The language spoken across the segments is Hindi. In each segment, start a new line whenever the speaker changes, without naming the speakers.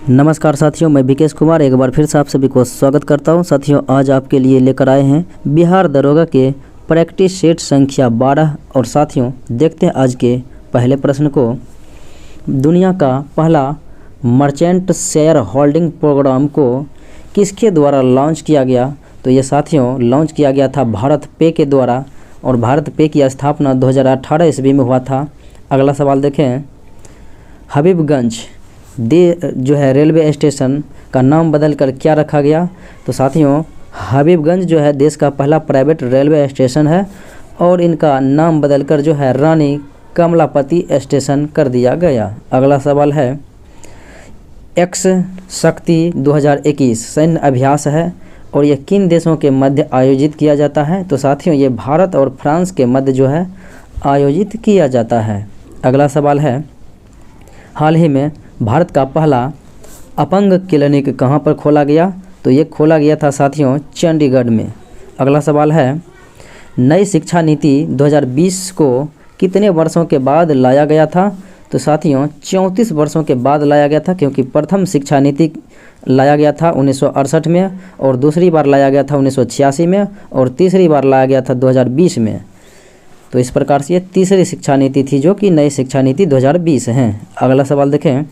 नमस्कार साथियों, मैं विकेश कुमार एक बार फिर से आप सभी को स्वागत करता हूं। साथियों, आज आपके लिए लेकर आए हैं बिहार दरोगा के प्रैक्टिस सेट संख्या 12। और साथियों, देखते हैं आज के पहले प्रश्न को। दुनिया का पहला मर्चेंट शेयर होल्डिंग प्रोग्राम को किसके द्वारा लॉन्च किया गया? तो ये साथियों लॉन्च किया गया था भारत पे के द्वारा, और भारत पे की स्थापना 2018 ईस्वी में हुआ था। अगला सवाल देखें, हबीबगंज जो है रेलवे स्टेशन का नाम बदलकर क्या रखा गया? तो साथियों, हबीबगंज जो है देश का पहला प्राइवेट रेलवे स्टेशन है, और इनका नाम बदलकर जो है रानी कमलापति स्टेशन कर दिया गया। अगला सवाल है, एक्स शक्ति 2021 सैन्य अभ्यास है, और यह किन देशों के मध्य आयोजित किया जाता है? तो साथियों, ये भारत और फ्रांस के मध्य जो है आयोजित किया जाता है। अगला सवाल है, हाल ही में भारत का पहला अपंग क्लिनिक कहाँ पर खोला गया? तो ये खोला गया था साथियों चंडीगढ़ में। अगला सवाल है, नई शिक्षा नीति 2020 को कितने वर्षों के बाद लाया गया था? तो साथियों 34 वर्षों के बाद लाया गया था, क्योंकि प्रथम शिक्षा नीति लाया गया था 1968 में, और दूसरी बार लाया गया था 1986 में, और तीसरी बार लाया गया था 2020 में। तो इस प्रकार से ये तीसरी शिक्षा नीति थी, जो कि नई शिक्षा नीति 2020 है। अगला सवाल देखें,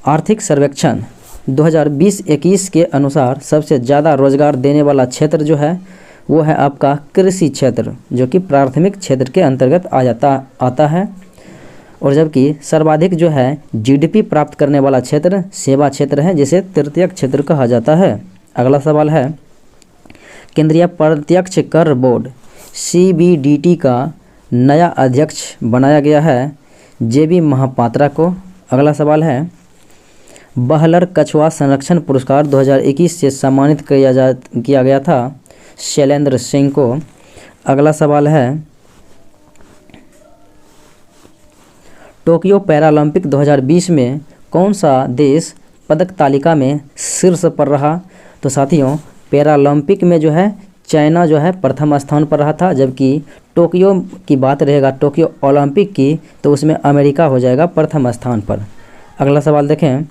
आर्थिक सर्वेक्षण 2020-21 के अनुसार सबसे ज़्यादा रोजगार देने वाला क्षेत्र जो है वो है आपका कृषि क्षेत्र, जो कि प्राथमिक क्षेत्र के अंतर्गत आता है। और जबकि सर्वाधिक जो है जीडीपी प्राप्त करने वाला क्षेत्र सेवा क्षेत्र है, जिसे तृतीयक क्षेत्र कहा जाता है। अगला सवाल है, केंद्रीय प्रत्यक्ष कर बोर्ड CBDT का नया अध्यक्ष बनाया गया है JB महापात्रा को। अगला सवाल है, बहलर कछुआ संरक्षण पुरस्कार 2021 से सम्मानित किया गया था शैलेंद्र सिंह को। अगला सवाल है, टोक्यो पैरालंपिक 2020 में कौन सा देश पदक तालिका में शीर्ष पर रहा? तो साथियों, पैरालंपिक में जो है चाइना जो है प्रथम स्थान पर रहा था, जबकि टोक्यो की बात रहेगा, टोक्यो ओलंपिक की, तो उसमें अमेरिका हो जाएगा प्रथम स्थान पर। अगला सवाल देखें,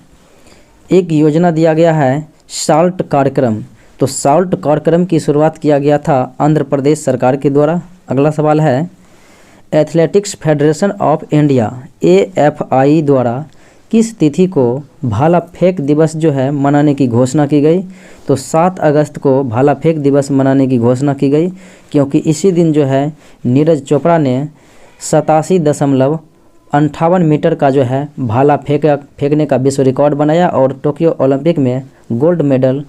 एक योजना दिया गया है साल्ट कार्यक्रम। तो साल्ट कार्यक्रम की शुरुआत किया गया था आंध्र प्रदेश सरकार के द्वारा। अगला सवाल है, athletics federation of India AFI द्वारा किस तिथि को भाला फेंक दिवस जो है मनाने की घोषणा की गई? तो 7 अगस्त को भाला फेंक दिवस मनाने की घोषणा की गई, क्योंकि इसी दिन जो है नीरज चोपड़ा ने 87.58 मीटर का जो है भाला फेंकने का विश्व रिकॉर्ड बनाया, और टोक्यो ओलंपिक में गोल्ड मेडल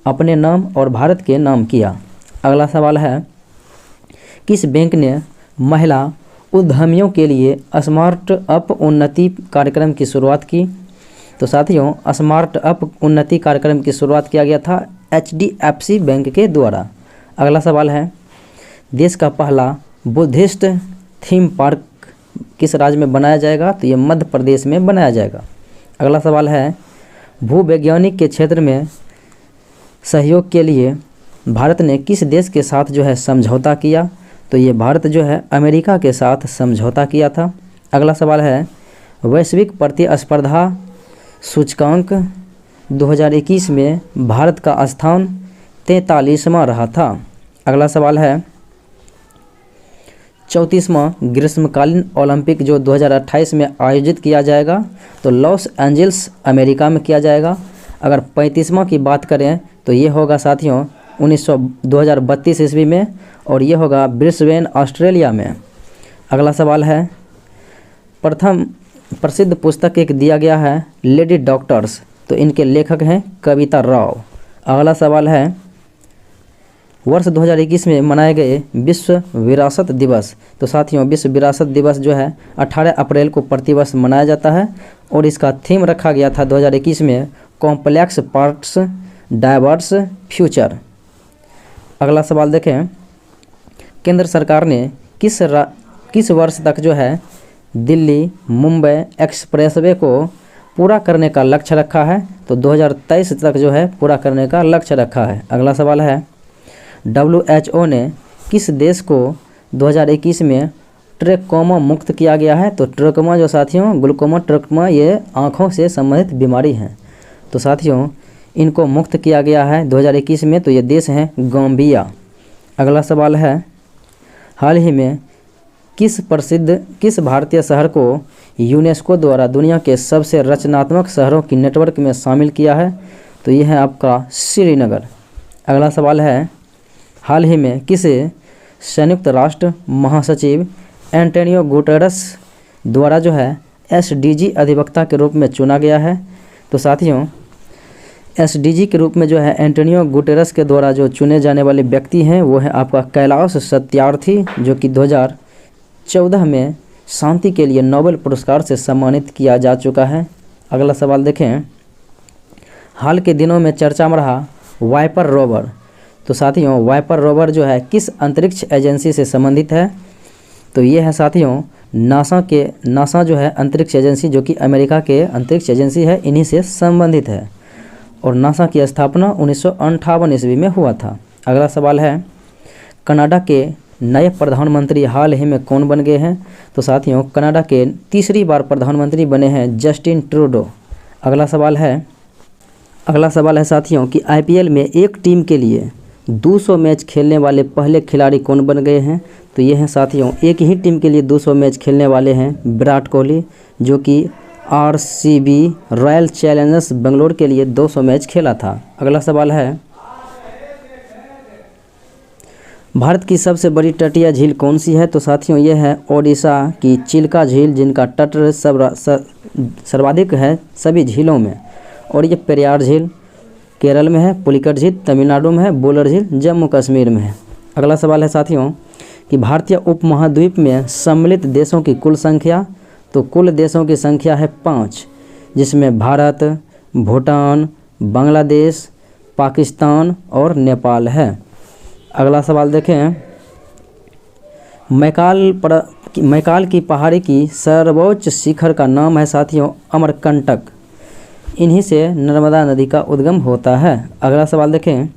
अपने नाम और भारत के नाम किया। अगला सवाल है, किस बैंक ने महिला उद्यमियों के लिए स्मार्ट अप उन्नति कार्यक्रम की शुरुआत की? तो साथियों, स्मार्ट अप उन्नति कार्यक्रम की शुरुआत किया गया था HDFC बैंक के द्वारा। अगला सवाल है, देश का पहला बुद्धिस्ट थीम पार्क किस राज्य में बनाया जाएगा? तो ये मध्य प्रदेश में बनाया जाएगा। अगला सवाल है, भूवैज्ञानिक के क्षेत्र में सहयोग के लिए भारत ने किस देश के साथ जो है समझौता किया? तो ये भारत जो है अमेरिका के साथ समझौता किया था। अगला सवाल है, वैश्विक प्रतिस्पर्धा सूचकांक 2021 में भारत का स्थान 43वां रहा था। अगला सवाल है, 34वां ग्रीष्मकालीन ओलंपिक जो 2028 में आयोजित किया जाएगा, तो लॉस एंजल्स अमेरिका में किया जाएगा। अगर 35वां की बात करें तो ये होगा साथियों 2032 ईस्वी में, और ये होगा ब्रिस्बेन ऑस्ट्रेलिया में। अगला सवाल है, प्रथम प्रसिद्ध पुस्तक एक दिया गया है लेडी डॉक्टर्स, तो इनके लेखक हैं कविता राव। अगला सवाल है, वर्ष 2021 में मनाए गए विश्व विरासत दिवस। तो साथियों, विश्व विरासत दिवस जो है 18 अप्रैल को प्रतिवर्ष मनाया जाता है, और इसका थीम रखा गया था 2021 में कॉम्प्लेक्स पार्ट्स डाइवर्स फ्यूचर। अगला सवाल देखें, केंद्र सरकार ने किस वर्ष तक जो है दिल्ली मुंबई एक्सप्रेसवे को पूरा करने का लक्ष्य रखा है? तो 2023 तक जो है पूरा करने का लक्ष्य रखा है। अगला सवाल है, WHO ने किस देश को 2021 में ट्रेकोमा मुक्त किया गया है। तो ट्रेकोमा जो साथियों, ग्लूकोमा ट्रेकोमा ये आँखों से संबंधित बीमारी है। तो साथियों इनको मुक्त किया गया है 2021 में। तो ये देश हैं गाम्बिया। अगला सवाल है, हाल ही में किस भारतीय शहर को यूनेस्को द्वारा दुनिया के सबसे रचनात्मक शहरों की नेटवर्क में शामिल किया है? तो ये है आपका श्रीनगर। अगला सवाल है, हाल ही में किसे संयुक्त राष्ट्र महासचिव एंटोनियो गुटेरस द्वारा जो है SDG अधिवक्ता के रूप में चुना गया है? तो साथियों SDG के रूप में जो है एंटोनियो गुटेरस के द्वारा जो चुने जाने वाले व्यक्ति हैं वो है आपका कैलाश सत्यार्थी, जो कि 2014 में शांति के लिए नोबेल पुरस्कार से सम्मानित किया जा चुका है। अगला सवाल देखें, हाल के दिनों में चर्चा में रहा वाइपर रोवर। तो साथियों वाइपर रोवर जो है किस अंतरिक्ष एजेंसी से संबंधित है? तो ये है साथियों नासा जो है अंतरिक्ष एजेंसी, जो कि अमेरिका के अंतरिक्ष एजेंसी है, इन्हीं से संबंधित है। और नासा की स्थापना 1958 ईस्वी में हुआ था। अगला सवाल है, कनाडा के नए प्रधानमंत्री हाल ही में कौन बन गए हैं? तो साथियों कनाडा के तीसरी बार प्रधानमंत्री बने हैं जस्टिन ट्रूडो। अगला सवाल है साथियों कि IPL में एक टीम के लिए 200 मैच खेलने वाले पहले खिलाड़ी कौन बन गए हैं? तो ये हैं साथियों, एक ही टीम के लिए 200 मैच खेलने वाले हैं विराट कोहली, जो कि RCB रॉयल चैलेंजर्स बेंगलोर के लिए 200 मैच खेला था। अगला सवाल है, भारत की सबसे बड़ी तटीय झील कौन सी है? तो साथियों ये है ओडिशा की चिल्का झील, जिनका तट सर्वाधिक है सभी झीलों में। और ये पेरियार झील केरल में है, पुलिकट झील तमिलनाडु में है, वुलर झील जम्मू कश्मीर में है। अगला सवाल है साथियों कि भारतीय उपमहाद्वीप में सम्मिलित देशों की कुल संख्या? तो कुल देशों की संख्या है 5, जिसमें भारत, भूटान, बांग्लादेश, पाकिस्तान और नेपाल है। अगला सवाल देखें, मैकाल की पहाड़ी की सर्वोच्च शिखर का नाम है साथियों अमरकंटक। इन्हीं से नर्मदा नदी का उद्गम होता है। अगला सवाल देखें,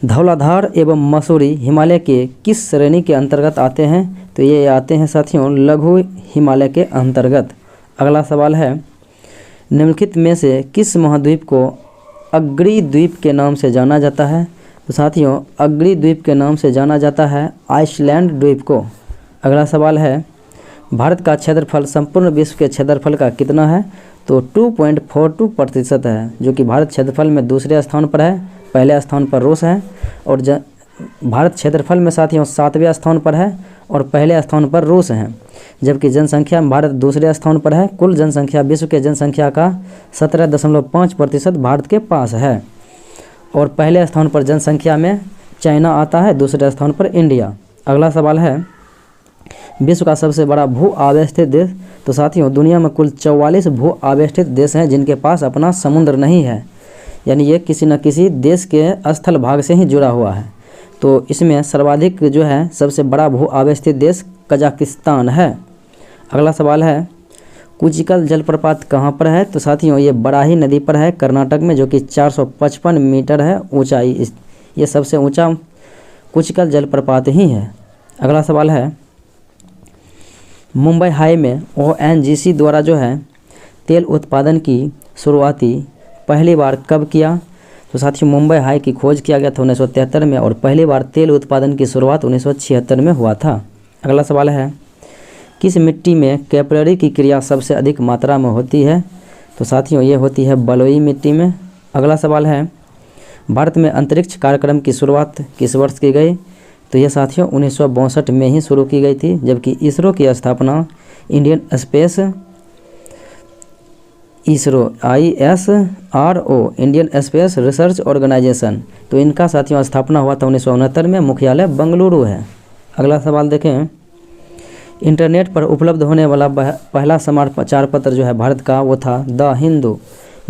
धौलाधार एवं मसूरी हिमालय के किस श्रेणी के अंतर्गत आते हैं? तो ये आते हैं साथियों लघु हिमालय के अंतर्गत। अगला सवाल है, निम्नलिखित में से किस महाद्वीप को अग्री द्वीप के नाम से जाना जाता है? तो साथियों अग्री द्वीप के नाम से जाना जाता है आइसलैंड द्वीप को। अगला सवाल है, भारत का क्षेत्रफल संपूर्ण विश्व के क्षेत्रफल का कितना है? तो 2.42% है, जो कि भारत क्षेत्रफल में दूसरे स्थान पर है, पहले स्थान पर रूस है। और भारत क्षेत्रफल में साथियों 7वें स्थान पर है और पहले स्थान पर रूस है। जबकि जनसंख्या में भारत दूसरे स्थान पर है। कुल जनसंख्या विश्व के जनसंख्या का 17.5% भारत के पास है। और पहले स्थान पर जनसंख्या में चाइना आता है, दूसरे स्थान पर इंडिया। अगला सवाल है, विश्व का सबसे बड़ा भू आवेष्टित देश? तो साथियों दुनिया में कुल 44 भू आवेष्टित देश हैं जिनके पास अपना समुद्र नहीं है, यानी ये किसी न किसी देश के स्थल भाग से ही जुड़ा हुआ है। तो इसमें सर्वाधिक जो है सबसे बड़ा भू आवेष्टित देश कजाकिस्तान है। अगला सवाल है, कुचिकल जलप्रपात कहाँ पर है? तो साथियों ये बराही नदी पर है कर्नाटक में, जो कि 455 मीटर है ऊंचाई। ये सबसे ऊंचा कुचिकल जलप्रपात ही है। अगला सवाल है, मुंबई हाई में ONGC द्वारा जो है तेल उत्पादन की शुरुआती पहली बार कब किया? तो साथियों मुंबई हाई की खोज किया गया था 1973 में और पहली बार तेल उत्पादन की शुरुआत 1976 में हुआ था। अगला सवाल है, किस मिट्टी में कैपिलरी की क्रिया सबसे अधिक मात्रा में होती है? तो साथियों ये होती है बलुई मिट्टी में। अगला सवाल है, भारत में अंतरिक्ष कार्यक्रम की शुरुआत किस वर्ष की गई? तो ये साथियों 1962 में ही शुरू की गई थी, जबकि इसरो की स्थापना Indian space ISRO Indian space research organisation, तो इनका साथियों स्थापना हुआ था 1969 में, मुख्यालय बेंगलुरु है। अगला सवाल देखें, इंटरनेट पर उपलब्ध होने वाला पहला समाचार पत्र जो है भारत का वो था द हिंदू,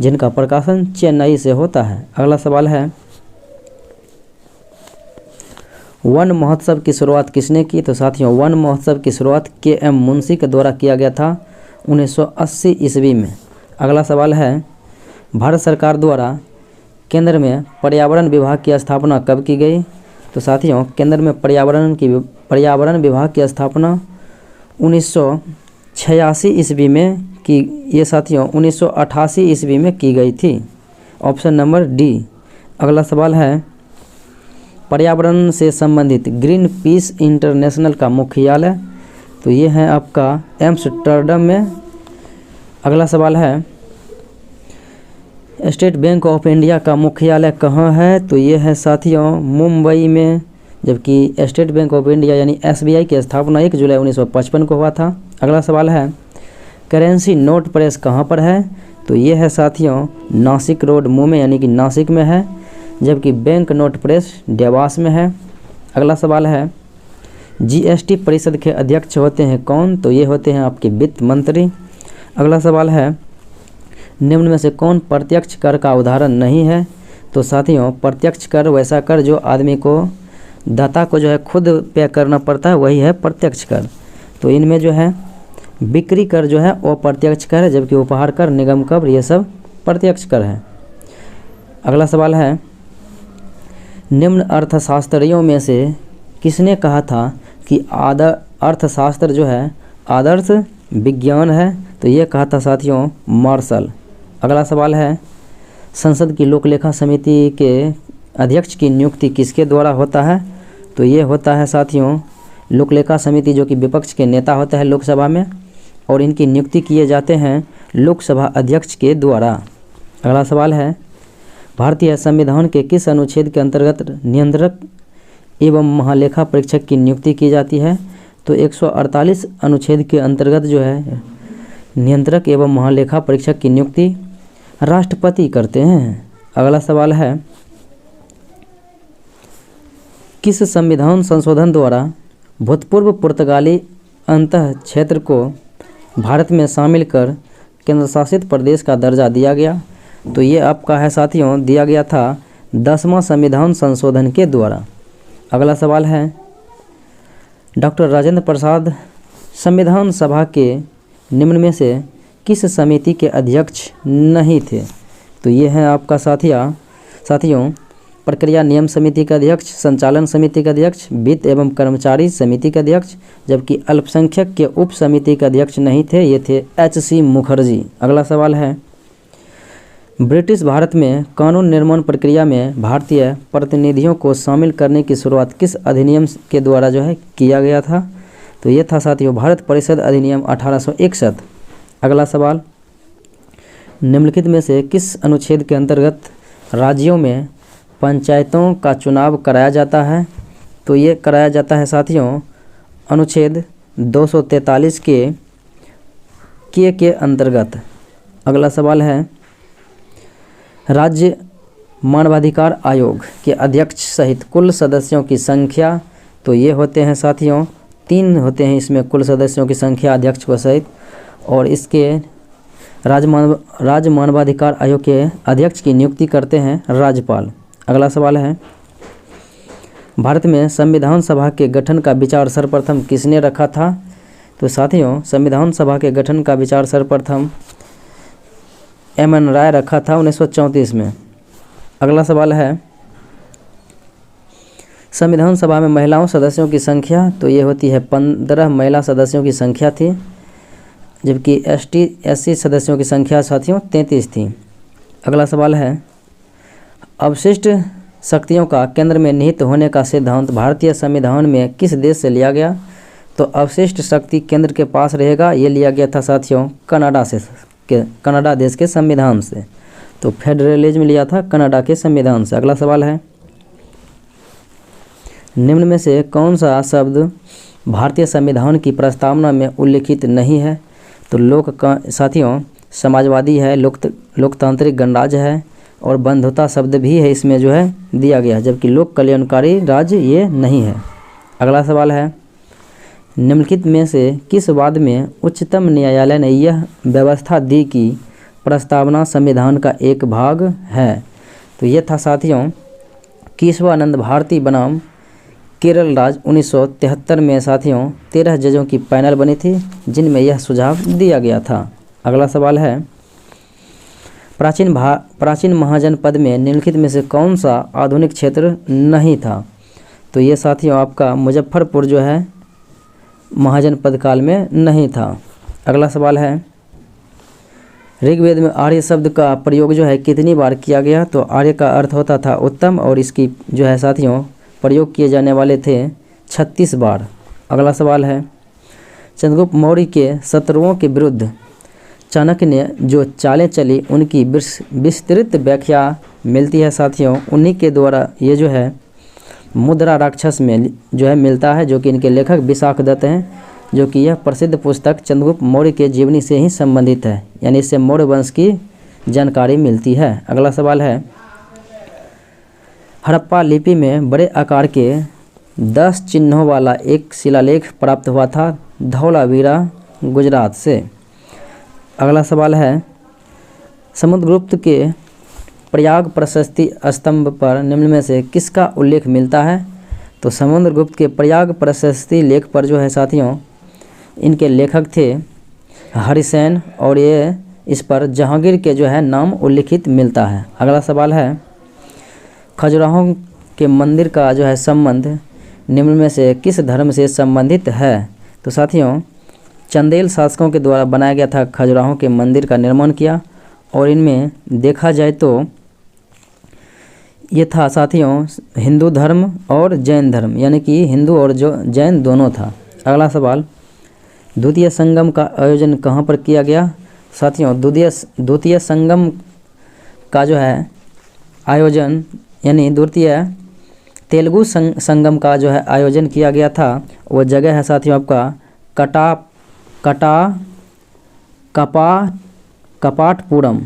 जिनका प्रकाशन चेन्नई से होता है। अगला सवाल है, वन महोत्सव की शुरुआत किसने की? तो साथियों वन महोत्सव की शुरुआत KM मुंशी के द्वारा किया गया था 1980 ईस्वी में। अगला सवाल है, भारत सरकार द्वारा केंद्र में पर्यावरण विभाग की स्थापना कब की गई? तो साथियों केंद्र में पर्यावरण विभाग की स्थापना 1986 ईस्वी में की, ये साथियों 1988 ईस्वी में की गई थी। Option number D. अगला सवाल है, पर्यावरण से संबंधित ग्रीन पीस इंटरनेशनल का मुख्यालय, तो ये है आपका एम्स्टर्डम में। अगला सवाल है, स्टेट बैंक ऑफ इंडिया का मुख्यालय कहाँ है, तो ये है साथियों मुंबई में, जबकि स्टेट बैंक ऑफ इंडिया यानी SBI की स्थापना 1 जुलाई 1955 को हुआ था। अगला सवाल है, करेंसी नोट प्रेस कहाँ पर है, तो ये है साथियों नासिक रोड मुंबई यानी कि नासिक में है, जबकि बैंक नोट प्रेस देवास में है। अगला सवाल है, GST परिषद के अध्यक्ष होते हैं कौन, तो ये होते हैं आपके वित्त मंत्री। अगला सवाल है, निम्न में से कौन प्रत्यक्ष कर का उदाहरण नहीं है, तो साथियों प्रत्यक्ष कर वैसा कर जो आदमी को, दाता को जो है खुद पे करना पड़ता है, वही है प्रत्यक्ष कर। तो इनमें जो है बिक्री कर जो है वो प्रत्यक्ष कर है, जबकि उपहार कर, निगम कर, ये सब प्रत्यक्ष कर है। अगला सवाल है, निम्न अर्थशास्त्रियों में से किसने कहा था कि अर्थशास्त्र जो है आदर्श विज्ञान है, तो ये कहा था साथियों मार्शल। अगला सवाल है, संसद की लोकलेखा समिति के अध्यक्ष की नियुक्ति किसके द्वारा होता है, तो ये होता है साथियों लोकलेखा समिति जो कि विपक्ष के नेता होता है लोकसभा में, और इनकी नियुक्ति किए जाते हैं लोकसभा अध्यक्ष के द्वारा। अगला सवाल है, भारतीय संविधान के किस अनुच्छेद के अंतर्गत नियंत्रक एवं महालेखा परीक्षक की नियुक्ति की जाती है, तो 148 अनुच्छेद के अंतर्गत जो है नियंत्रक एवं महालेखा परीक्षक की नियुक्ति राष्ट्रपति करते हैं। अगला सवाल है, किस संविधान संशोधन द्वारा भूतपूर्व पुर्तगाली अंतः क्षेत्र को भारत में शामिल कर केंद्र शासित प्रदेश का दर्जा दिया गया, तो ये आपका है साथियों दिया गया था 10वां संविधान संशोधन के द्वारा। अगला सवाल है, डॉक्टर राजेंद्र प्रसाद संविधान सभा के निम्न में से किस समिति के अध्यक्ष नहीं थे, तो ये है आपका साथियों प्रक्रिया नियम समिति का अध्यक्ष, संचालन समिति का अध्यक्ष, वित्त एवं कर्मचारी समिति का अध्यक्ष, जबकि अल्पसंख्यक के उप समिति का अध्यक्ष नहीं थे, ये थे HC मुखर्जी। अगला सवाल है, ब्रिटिश भारत में कानून निर्माण प्रक्रिया में भारतीय प्रतिनिधियों को शामिल करने की शुरुआत किस अधिनियम के द्वारा जो है किया गया था, तो ये था साथियों भारत परिषद अधिनियम 1861। अगला सवाल, निम्नलिखित में से किस अनुच्छेद के अंतर्गत राज्यों में पंचायतों का चुनाव कराया जाता है, तो ये कराया जाता है साथियों अनुच्छेद 243 के अंतर्गत। अगला सवाल है, राज्य मानवाधिकार आयोग के अध्यक्ष सहित कुल सदस्यों की संख्या, तो ये होते हैं साथियों 3 होते हैं इसमें कुल सदस्यों की संख्या अध्यक्ष को सहित, और इसके राज्य मानवाधिकार आयोग के अध्यक्ष की नियुक्ति करते हैं राज्यपाल। अगला सवाल है, भारत में संविधान सभा के गठन का विचार सर्वप्रथम किसने रखा था, तो साथियों संविधान सभा के गठन का विचार सर्वप्रथम MN राय रखा था 1934 में। अगला सवाल है, संविधान सभा में महिलाओं सदस्यों की संख्या, तो ये होती है 15 महिला सदस्यों की संख्या थी, जबकि ST/SC सदस्यों की संख्या साथियों 33 थी। अगला सवाल है, अवशिष्ट शक्तियों का केंद्र में निहित होने का सिद्धांत भारतीय संविधान में किस देश से लिया गया, तो अवशिष्ट शक्ति केंद्र के पास रहेगा, ये लिया गया था साथियों कनाडा देश के संविधान से, तो फेडरलिज्म लिया था कनाडा के संविधान से। अगला सवाल है, निम्न में से कौन सा शब्द भारतीय संविधान की प्रस्तावना में उल्लिखित नहीं है, तो साथियों समाजवादी है, लोकतांत्रिक गणराज्य है, और बंधुता शब्द भी है इसमें जो है दिया गया है, जबकि लोक कल्याणकारी राज्य ये नहीं है। अगला सवाल है, निम्नलिखित में से किस वाद में उच्चतम न्यायालय ने यह व्यवस्था दी कि प्रस्तावना संविधान का एक भाग है, तो ये था साथियों केशवानंद भारती बनाम केरल राज्य 1973 में साथियों 13 जजों की पैनल बनी थी जिनमें यह सुझाव दिया गया था। अगला सवाल है, प्राचीन महाजनपद में निम्नलिखित में से कौन सा आधुनिक क्षेत्र नहीं था, तो ये साथियों आपका मुजफ्फरपुर जो है महाजनपद काल में नहीं था। अगला सवाल है, ऋग्वेद में आर्य शब्द का प्रयोग जो है कितनी बार किया गया? तो आर्य का अर्थ होता था उत्तम, और इसकी जो है साथियों प्रयोग किए जाने वाले थे 36 बार। अगला सवाल है, चंद्रगुप्त मौर्य के शत्रुओं के विरुद्ध चाणक्य ने जो चालें चली उनकी विस्तृत व्याख्या मिलती है साथियों। उन्हीं के द्वारा ये जो है मुद्रा राक्षस में जो है मिलता है, जो कि इनके लेखक विशाखदत्त हैं, जो कि यह प्रसिद्ध पुस्तक चंद्रगुप्त मौर्य के जीवनी से ही संबंधित है, यानी इससे मौर्य वंश की जानकारी मिलती है। अगला सवाल है, हड़प्पा लिपि में बड़े आकार के 10 चिन्हों वाला एक शिलालेख प्राप्त हुआ था धौलावीरा गुजरात से। अगला सवाल है, समुद्रगुप्त के प्रयाग प्रशस्ति स्तंभ पर निम्न में से किसका उल्लेख मिलता है? तो समुद्रगुप्त के प्रयाग प्रशस्ति लेख पर जो है साथियों इनके लेखक थे हरिसेन, और ये इस पर जहांगीर के जो है नाम उल्लिखित मिलता है। अगला सवाल है, खजुराहो के मंदिर का जो है संबंध निम्न में से किस धर्म से संबंधित है? तो साथियों चंदेल शासकों के द्वारा बनाया गया था खजुराहो के मंदिर का निर्माण किया, और इनमें देखा जाए तो ये था साथियों हिंदू धर्म और जैन धर्म, यानी कि हिंदू और जो जैन दोनों था। अगला सवाल, द्वितीय संगम का आयोजन कहाँ पर किया गया? साथियों द्वितीय संगम का जो है आयोजन, यानी द्वितीय तेलुगु संगम का जो है आयोजन किया गया था, वो जगह है साथियों आपका कपाटपुरम।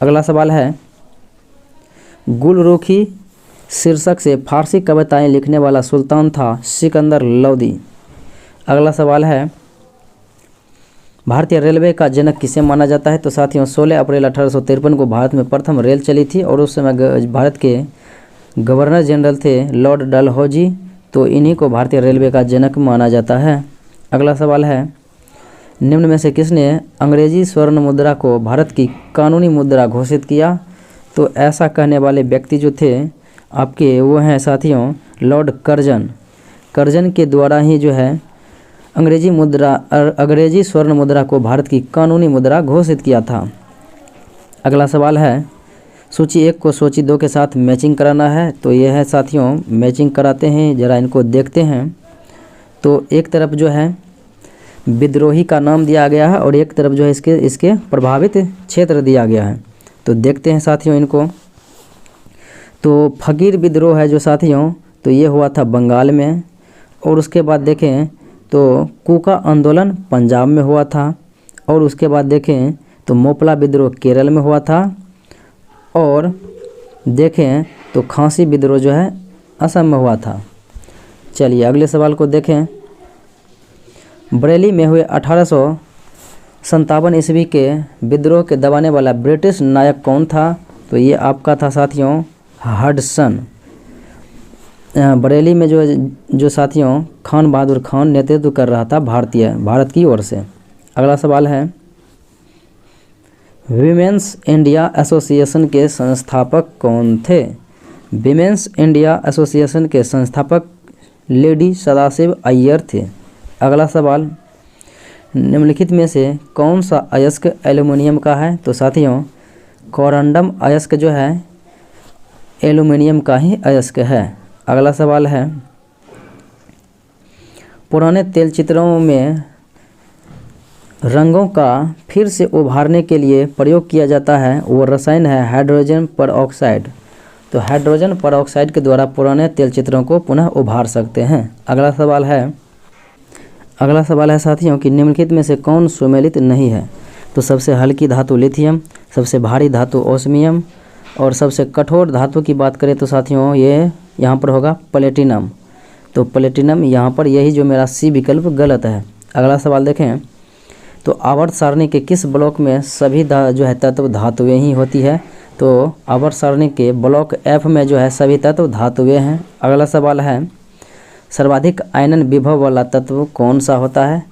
अगला सवाल है, गुलरुखी शीर्षक से फारसी कविताएं लिखने वाला सुल्तान था सिकंदर लोदी। अगला सवाल है, भारतीय रेलवे का जनक किसे माना जाता है? तो साथियों 16 अप्रैल 1853 को भारत में प्रथम रेल चली थी, और उस समय भारत के गवर्नर जनरल थे लॉर्ड डलहौजी, तो इन्हीं को भारतीय रेलवे का जनक माना जाता है। अगला सवाल है, निम्न में से किसने अंग्रेजी स्वर्ण मुद्रा को भारत की कानूनी मुद्रा घोषित किया? तो ऐसा कहने वाले व्यक्ति जो थे आपके वो हैं साथियों लॉर्ड कर्जन के द्वारा ही जो है अंग्रेजी स्वर्ण मुद्रा को भारत की कानूनी मुद्रा घोषित किया था। अगला सवाल है, सूची 1 को सूची 2 के साथ मैचिंग कराना है। तो यह है साथियों मैचिंग कराते हैं, ज़रा इनको देखते हैं। तो एक तरफ जो है विद्रोही का नाम दिया गया है, और एक तरफ जो है इसके प्रभावित क्षेत्र दिया गया है। तो देखते हैं साथियों इनको। तो फकीर विद्रोह है जो साथियों, तो ये हुआ था बंगाल में, और उसके बाद देखें तो कूका आंदोलन पंजाब में हुआ था, और उसके बाद देखें तो मोपला विद्रोह केरल में हुआ था, और देखें तो खांसी विद्रोह जो है असम में हुआ था। चलिए अगले सवाल को देखें, बरेली में हुए 1857 ईस्वी के विद्रोह के दबाने वाला ब्रिटिश नायक कौन था? तो ये आपका था साथियों हडसन। बरेली में जो साथियों खान बहादुर खान नेतृत्व कर रहा था भारत की ओर से। अगला सवाल है, विमेंस इंडिया एसोसिएशन के संस्थापक कौन थे? विमेंस इंडिया एसोसिएशन के संस्थापक लेडी सदाशिव अय्यर थे। अगला सवाल, निम्नलिखित में से कौन सा अयस्क एल्युमिनियम का है? तो साथियों कोरंडम अयस्क जो है एल्युमिनियम का ही अयस्क है। अगला सवाल है, पुराने तेल चित्रों में रंगों का फिर से उभारने के लिए प्रयोग किया जाता है वो रसायन है हाइड्रोजन परऑक्साइड। तो हाइड्रोजन परऑक्साइड के द्वारा पुराने तेल चित्रों को पुनः उभार सकते हैं। अगला सवाल है साथियों कि निम्नलिखित में से कौन सुमेलित नहीं है? तो सबसे हल्की धातु लिथियम, सबसे भारी धातु ओस्मियम, और सबसे कठोर धातु की बात करें तो साथियों ये यहाँ पर होगा प्लेटिनम। तो प्लेटिनम यहाँ पर यही जो मेरा सी विकल्प गलत है। अगला सवाल देखें, तो आवर्त सारणी के किस ब्लॉक में सभी जो है तत्व धातुएं ही होती है? तो आवर्त सारणी के ब्लॉक F में जो है सभी तत्व धातुएं हैं। अगला सवाल है, सर्वाधिक आयनन विभव वाला तत्व कौन सा होता है?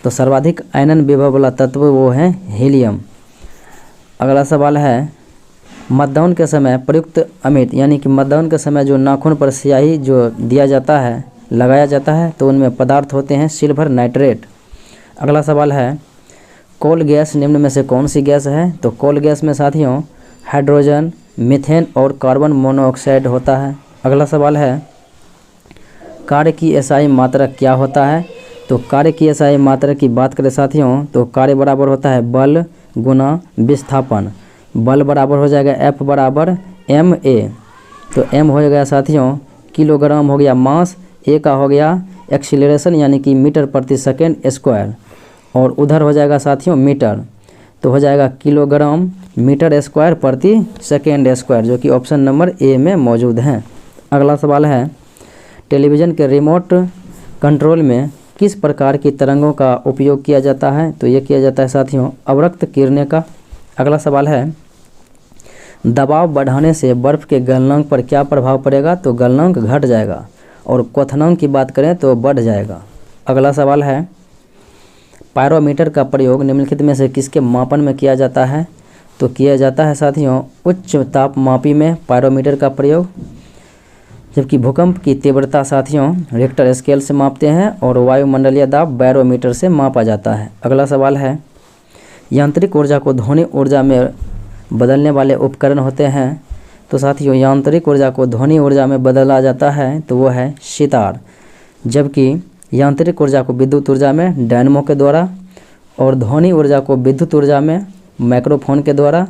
तो सर्वाधिक आयनन विभव वाला तत्व वो है हीलियम। अगला सवाल है, मतदान के समय प्रयुक्त अमिट, यानी कि मतदान के समय जो नाखून पर स्याही जो दिया जाता है लगाया जाता है तो उनमें पदार्थ होते हैं सिल्वर नाइट्रेट। अगला सवाल है कोल गैस निम्न में से कौन सी गैस है? तो कोल गैस में साथियों हाइड्रोजन, मीथेन और कार्बन मोनोऑक्साइड होता है। अगला सवाल है कार्य की एसआई मात्रक क्या होता है? तो कार्य की एसआई मात्रक की बात करें साथियों तो कार्य बराबर होता है बल गुना विस्थापन। बल बराबर हो जाएगा F बराबर ma। तो m हो गया साथियों किलोग्राम हो गया मास, a का हो गया एक्सीलरेशन यानी कि मीटर प्रति सेकेंड स्क्वायर, और उधर हो जाएगा साथियों मीटर, तो हो जाएगा किलोग्राम मीटर स्क्वायर प्रति सेकेंड स्क्वायर, जो कि ऑप्शन नंबर ए में मौजूद है। अगला सवाल है टेलीविज़न के रिमोट कंट्रोल में किस प्रकार की तरंगों का उपयोग किया जाता है? तो ये किया जाता है साथियों अवरक्त किरणें का। अगला सवाल है दबाव बढ़ाने से बर्फ़ के गलनांक पर क्या प्रभाव पड़ेगा? तो गलनांक घट जाएगा, और क्वथनांक की बात करें तो बढ़ जाएगा। अगला सवाल है पायरोमीटर का प्रयोग निम्नलिखित में से किसके मापन में किया जाता है? तो किया जाता है साथियों उच्च तापमापी में पायरोमीटर का प्रयोग, जबकि भूकंप की तीव्रता साथियों रिक्टर स्केल से मापते हैं और वायुमंडलीय दाब बैरोमीटर से मापा जाता है। अगला सवाल है यांत्रिक ऊर्जा को ध्वनि ऊर्जा में बदलने वाले उपकरण होते हैं। तो साथियों यांत्रिक ऊर्जा को ध्वनि ऊर्जा में बदला जाता है तो वो है सितार, जबकि यांत्रिक ऊर्जा को विद्युत ऊर्जा में डायनमो के द्वारा, और ध्वनि ऊर्जा को विद्युत ऊर्जा में माइक्रोफोन के द्वारा,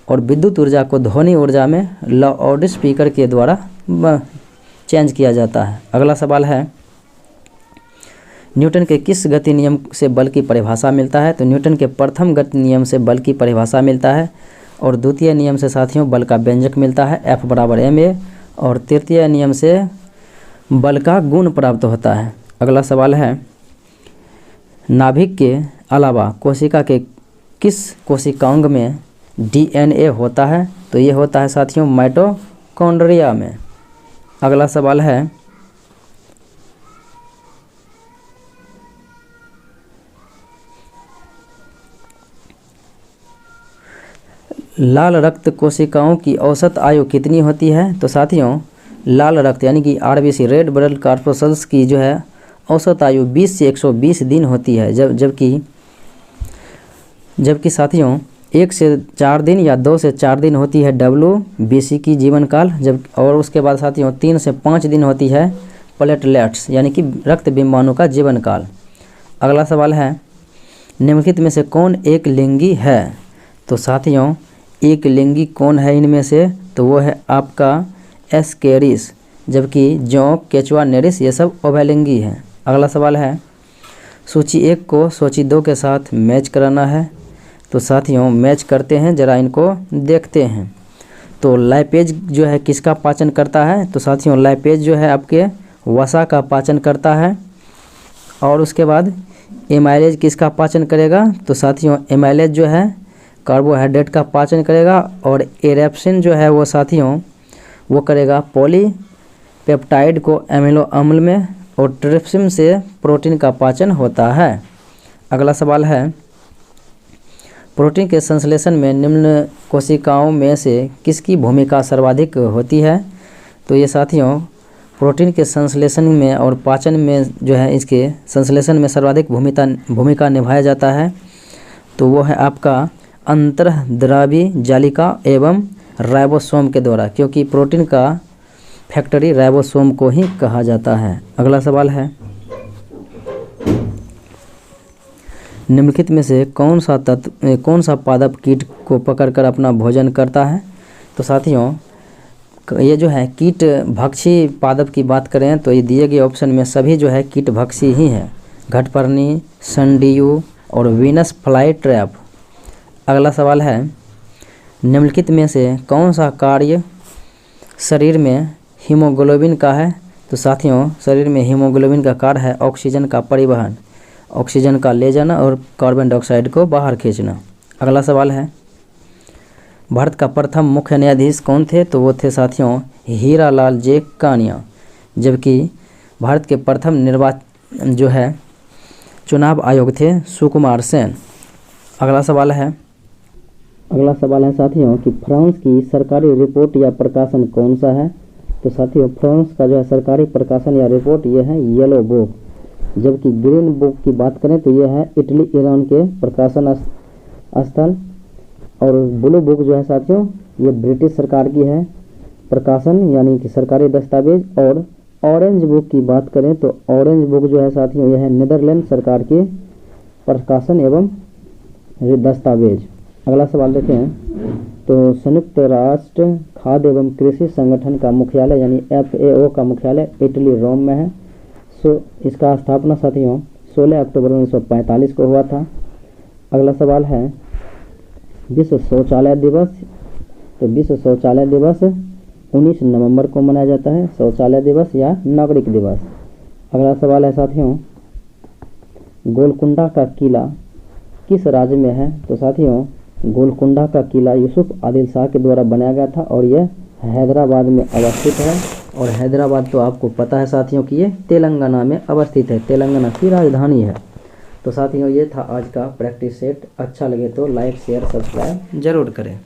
और विद्युत ऊर्जा को ध्वनि ऊर्जा में लाउड स्पीकर के द्वारा चेंज किया जाता है। अगला सवाल है न्यूटन के किस गति नियम से बल की परिभाषा मिलता है? तो न्यूटन के प्रथम गति नियम से बल की परिभाषा मिलता है, और द्वितीय नियम से साथियों बल का व्यंजक मिलता है F बराबर ma, और तृतीय नियम से बल का गुण प्राप्त होता है। अगला सवाल है नाभिक के अलावा कोशिका के किस कोशिकांग में DNA होता है? तो ये होता है साथियों माइटोकॉन्ड्रिया में। अगला सवाल है लाल रक्त कोशिकाओं की औसत आयु कितनी होती है? तो साथियों लाल रक्त यानी कि RBC रेड ब्लड कॉर्पस्कल्स की जो है औसत आयु 20 से 120 दिन होती है, जबकि साथियों 1 से 4 दिन या 2 से 4 दिन होती है WBC की जीवन काल, और उसके बाद साथियों 3 से 5 दिन होती है प्लेटलेट्स यानी कि रक्त बिंबाणु का जीवन काल। अगला सवाल है निम्नलिखित में से कौन एक लिंगी है? तो साथियों एक लिंगी कौन है इनमें से? तो वो है आपका एस्केरिस, जबकि जोंक, केचुआ, नेरिस ये सब उभयलिंगी हैं। अगला सवाल है सूची 1 को सूची 2 के साथ मैच कराना है। तो साथियों मैच करते हैं, ज़रा इनको देखते हैं। तो लाइपेज जो है किसका पाचन करता है? तो साथियों लाइपेज जो है आपके वसा का पाचन करता है, और उसके बाद एमाइलेज किसका पाचन करेगा? तो साथियों एमाइलेज जो है कार्बोहाइड्रेट का पाचन करेगा, और एरेप्सिन जो है वो साथियों वो करेगा पॉलीपेप्टाइड को एमिनो अम्ल में, और ट्रिप्सिन से प्रोटीन का पाचन होता है। अगला सवाल है प्रोटीन के संश्लेषण में निम्न कोशिकाओं में से किसकी भूमिका सर्वाधिक होती है? तो ये साथियों प्रोटीन के संश्लेषण में और पाचन में जो है इसके संश्लेषण में सर्वाधिक भूमिका निभाया जाता है, तो वो है आपका अंतर्द्रव्यी जालिका एवं राइबोसोम के द्वारा, क्योंकि प्रोटीन का फैक्टरी राइबोसोम को ही कहा जाता है। अगला सवाल है निम्नलिखित में से कौन सा पादप कीट को पकड़कर अपना भोजन करता है? तो साथियों ये जो है कीट भक्षी पादप की बात करें तो ये दिए गए ऑप्शन में सभी जो है कीट भक्षी ही हैं, घटपर्णी, संडियू और वीनस फ्लाई ट्रैप। अगला सवाल है निम्नलिखित में से कौन सा कार्य शरीर में हीमोग्लोबिन का है? तो साथियों शरीर में हीमोग्लोबिन का कार्य है ऑक्सीजन का परिवहन, ऑक्सीजन का ले जाना और कार्बन डाइऑक्साइड को बाहर खींचना। अगला सवाल है भारत का प्रथम मुख्य न्यायाधीश कौन थे? तो वो थे साथियों हीरालाल जे कानिया, जबकि भारत के प्रथम जो है चुनाव आयोग थे सुकुमार सेन। अगला सवाल है साथियों कि फ्रांस की सरकारी रिपोर्ट या प्रकाशन कौन सा है? तो साथियों फ्रांस का जो है सरकारी प्रकाशन या रिपोर्ट ये है येलो बुक, जबकि ग्रीन बुक की बात करें तो ये है इटली ईरान के प्रकाशन स्थल। और ब्लू बुक जो है साथियों ये ब्रिटिश सरकार की है प्रकाशन यानी कि सरकारी दस्तावेज। और ऑरेंज बुक की बात करें तो ऑरेंज बुक जो है साथियों यह है नीदरलैंड सरकार के प्रकाशन एवं दस्तावेज। अगला सवाल देखें हैं तो संयुक्त राष्ट्र खाद्य एवं कृषि संगठन का मुख्यालय यानी FAO का मुख्यालय इटली रोम में है। इसका स्थापना साथियों 16 अक्टूबर 1945 को हुआ था। अगला सवाल है विश्व शौचालय दिवस। तो विश्व शौचालय दिवस 19 नवंबर को मनाया जाता है, शौचालय दिवस या नागरिक दिवस। अगला सवाल है साथियों गोलकुंडा का किला किस राज्य में है। तो साथियों गोलकुंडा का किला यूसुफ आदिल शाह के द्वारा बनाया गया था और यह हैदराबाद में अवस्थित है। और हैदराबाद तो आपको पता है साथियों कि ये तेलंगाना में अवस्थित है, तेलंगाना की राजधानी है। तो साथियों ये था आज का प्रैक्टिस सेट। अच्छा लगे तो लाइक शेयर सब्सक्राइब जरूर करें।